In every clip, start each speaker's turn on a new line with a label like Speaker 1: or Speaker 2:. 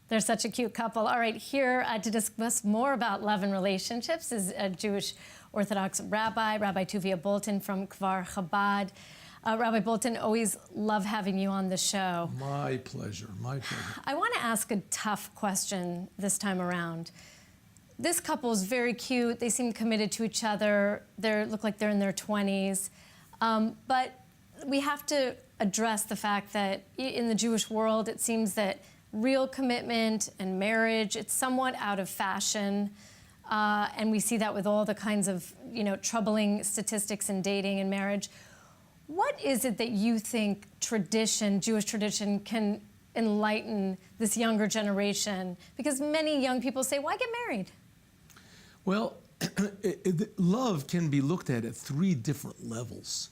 Speaker 1: They're such a cute couple. All right, here to discuss more about love and relationships is a Jewish Orthodox rabbi, Rabbi Tuvia Bolton from Kfar Chabad. Rabbi Bolton, always love having you on the show.
Speaker 2: My pleasure, my pleasure.
Speaker 1: I want to ask a tough question this time around. This couple is very cute. They seem committed to each other. They look like they're in their 20s. But we have to address the fact that in the Jewish world, it seems that real commitment and marriage, it's somewhat out of fashion. And we see that with all the kinds of, troubling statistics in dating and marriage. What is it that you think Jewish tradition, can enlighten this younger generation? Because many young people say, why get married?
Speaker 2: Well, love can be looked at 3 different levels.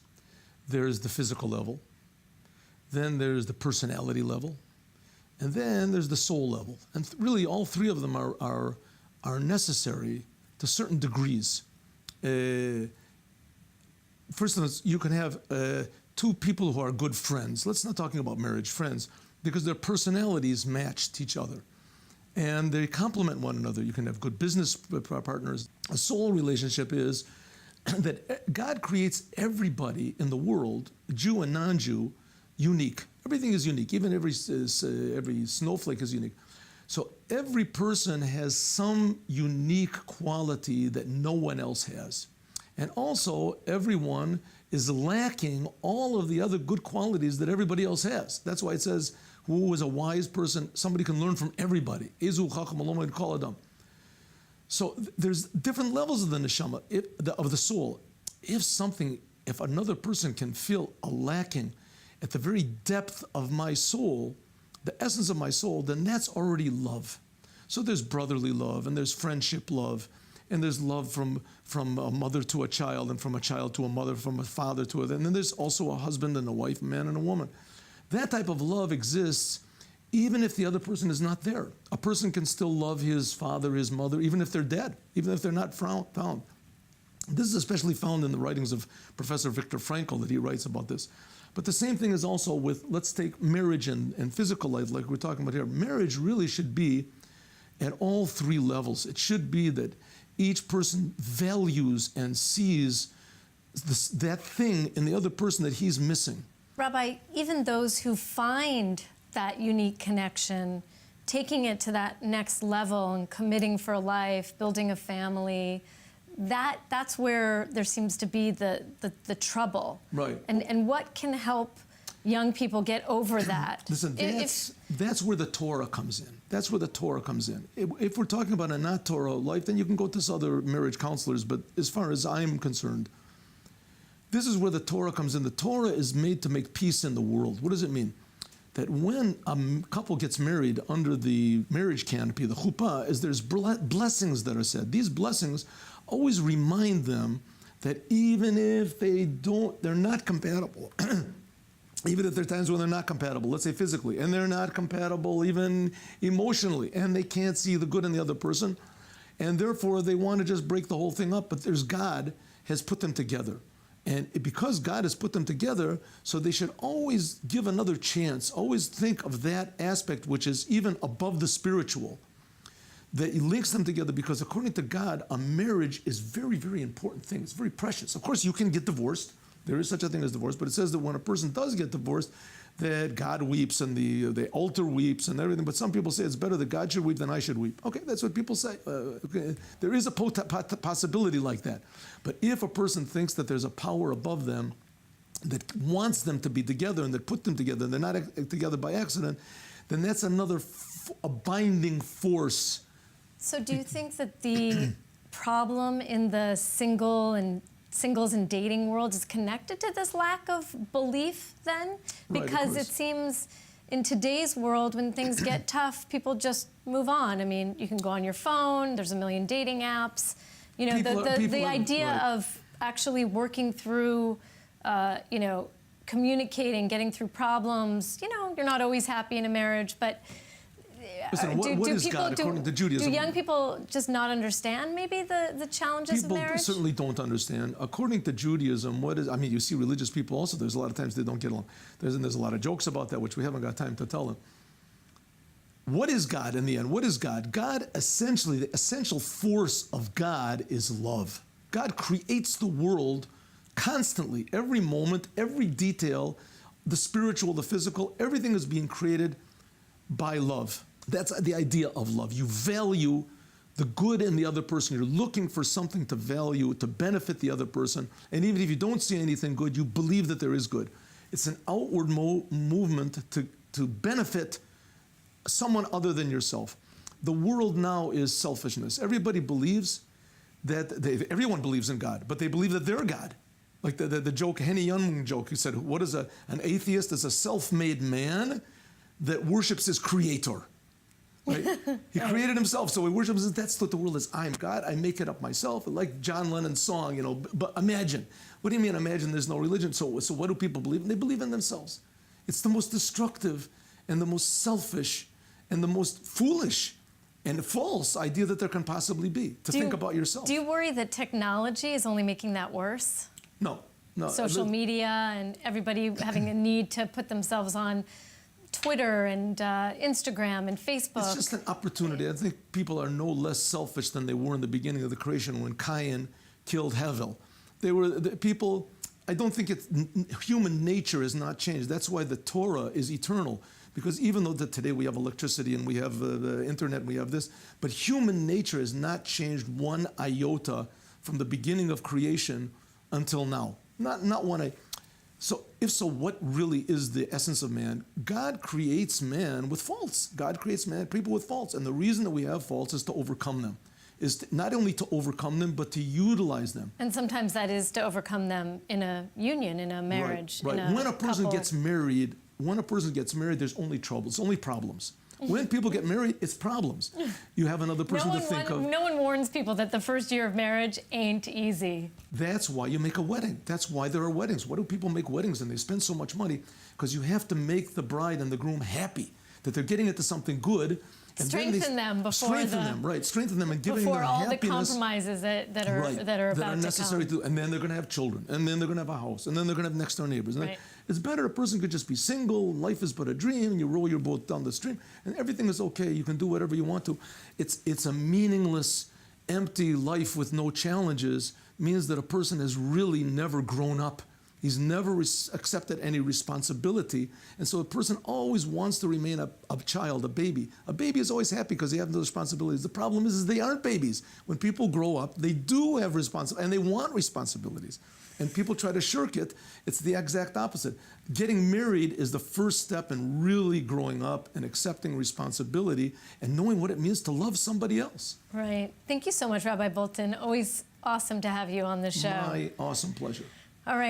Speaker 2: There's the physical level, then there's the personality level, and then there's the soul level. And really all 3 of them are necessary to certain degrees. First of all, you can have 2 people who are good friends. Let's not talking about marriage, friends, because their personalities match each other. And they complement one another. You can have good business partners. A soul relationship is that God creates everybody in the world, Jew and non-Jew, unique. Everything is unique. Even every snowflake is unique. So every person has some unique quality that no one else has. And also, everyone is lacking all of the other good qualities that everybody else has. That's why it says, who is a wise person? Somebody can learn from everybody. So there's different levels of the neshama, of the soul. If another person can feel a lacking at the very depth of my soul, the essence of my soul, then that's already love. So there's brotherly love, and there's friendship love, and there's love from a mother to a child, and from a child to a mother, from a father to a, and then there's also a husband and a wife, a man and a woman. That type of love exists even if the other person is not there. A person can still love his father, his mother, even if they're dead, even if they're not found. This is especially found in the writings of Professor Viktor Frankl, that he writes about this. But the same thing is also with, let's take marriage and physical life, like we're talking about here. Marriage really should be at all 3 levels. It should be that each person values and sees that thing in the other person that he's missing.
Speaker 1: Rabbi, even those who find that unique connection, taking it to that next level and committing for life, building a family, that's where there seems to be the trouble.
Speaker 2: Right.
Speaker 1: And what can help young people get over that?
Speaker 2: Listen, that's where the Torah comes in. That's where the Torah comes in. If we're talking about a not Torah life, then you can go to other marriage counselors, but as far as I'm concerned, this is where the Torah comes in. The Torah is made to make peace in the world. What does it mean? That when a couple gets married under the marriage canopy, the chuppah, is there's blessings that are said. These blessings always remind them that even if they're not compatible, even if there are times when they're not compatible, let's say physically, and they're not compatible even emotionally, and they can't see the good in the other person, and therefore they want to just break the whole thing up, but God has put them together. And because God has put them together, so they should always give another chance, always think of that aspect which is even above the spiritual, that links them together, because according to God, a marriage is very, very important thing. It's very precious. Of course, you can get divorced. There is such a thing as divorce, but it says that when a person does get divorced, that God weeps and the altar weeps and everything. But some people say it's better that God should weep than I should weep. Okay, that's what people say. There is a possibility like that. But if a person thinks that there's a power above them that wants them to be together and that put them together, and they're not together by accident, then that's another a binding force.
Speaker 1: So do you think that the problem in the singles and dating world is connected to this lack of belief then? Because it seems in today's world, when things get tough, people just move on. I mean, you can go on your phone, there's a million dating apps. The idea of actually working through, communicating, getting through problems. You're not always happy in a marriage, but
Speaker 2: listen, what is God according to Judaism?
Speaker 1: Do young people just not understand maybe the challenges of marriage?
Speaker 2: People certainly don't understand. According to Judaism, you see religious people also, there's a lot of times they don't get along. There's a lot of jokes about that, which we haven't got time to tell them. what is God in the end? What is God? God, essentially, the essential force of God is love. God creates the world constantly, every moment, every detail, the spiritual, the physical, everything is being created by love. That's the idea of love. You value the good in the other person. You're looking for something to value, to benefit the other person. And even if you don't see anything good, you believe that there is good. It's an outward movement to benefit someone other than yourself. The world now is selfishness. Everybody believes that, everyone believes in God, but they believe that they're God. Like the joke, Henny Young joke, he said, what is an atheist? Is a self-made man that worships his creator. Right? He created himself, so he worships him. That's what the world is. I'm God. I make it up myself. Like John Lennon's song, you know. But imagine. What do you mean? Imagine there's no religion. So what do people believe in? They believe in themselves. It's the most destructive and the most selfish and the most foolish and false idea that there can possibly be to think about yourself.
Speaker 1: Do you worry that technology is only making that worse?
Speaker 2: No.
Speaker 1: Social media and everybody having a need to put themselves on Twitter and Instagram and Facebook.
Speaker 2: It's just an opportunity. I think people are no less selfish than they were in the beginning of the creation when Cain killed Hevel. People, I don't think human nature has not changed. That's why the Torah is eternal. Because even though today we have electricity and we have the internet, we have this, but human nature has not changed one iota from the beginning of creation until now. Not one iota. So what really is the essence of man? God creates man with faults. God creates people with faults. And the reason that we have faults is to overcome them. Not only to overcome them, but to utilize them.
Speaker 1: And sometimes that is to overcome them in a union, in a marriage.
Speaker 2: Right. When a person gets married, there's only trouble. It's only problems. When people get married, it's problems. You have another person to think of.
Speaker 1: No one warns people that the first year of marriage ain't easy.
Speaker 2: That's why you make a wedding. That's why there are weddings. Why do people make weddings and they spend so much money? Because you have to make the bride and the groom happy, that they're getting into something good. And
Speaker 1: strengthen them before
Speaker 2: strengthen them and giving them
Speaker 1: before all
Speaker 2: happiness,
Speaker 1: the compromises that are about
Speaker 2: necessary
Speaker 1: to come.
Speaker 2: And then they're going to have children, and then they're going to have a house, and then they're going to have next door neighbors.
Speaker 1: Right.
Speaker 2: It's better a person could just be single. Life is but a dream, and you row your boat down the stream, and everything is okay. You can do whatever you want to. It's a meaningless, empty life with no challenges. Means that a person has really never grown up. He's never accepted any responsibility. And so a person always wants to remain a child, a baby. A baby is always happy because they have no responsibilities. The problem is they aren't babies. When people grow up, they do have responsibilities, and they want responsibilities. And people try to shirk it. It's the exact opposite. Getting married is the first step in really growing up and accepting responsibility and knowing what it means to love somebody else.
Speaker 1: Right. Thank you so much, Rabbi Bolton. Always awesome to have you on the show.
Speaker 2: My awesome pleasure.
Speaker 1: All right.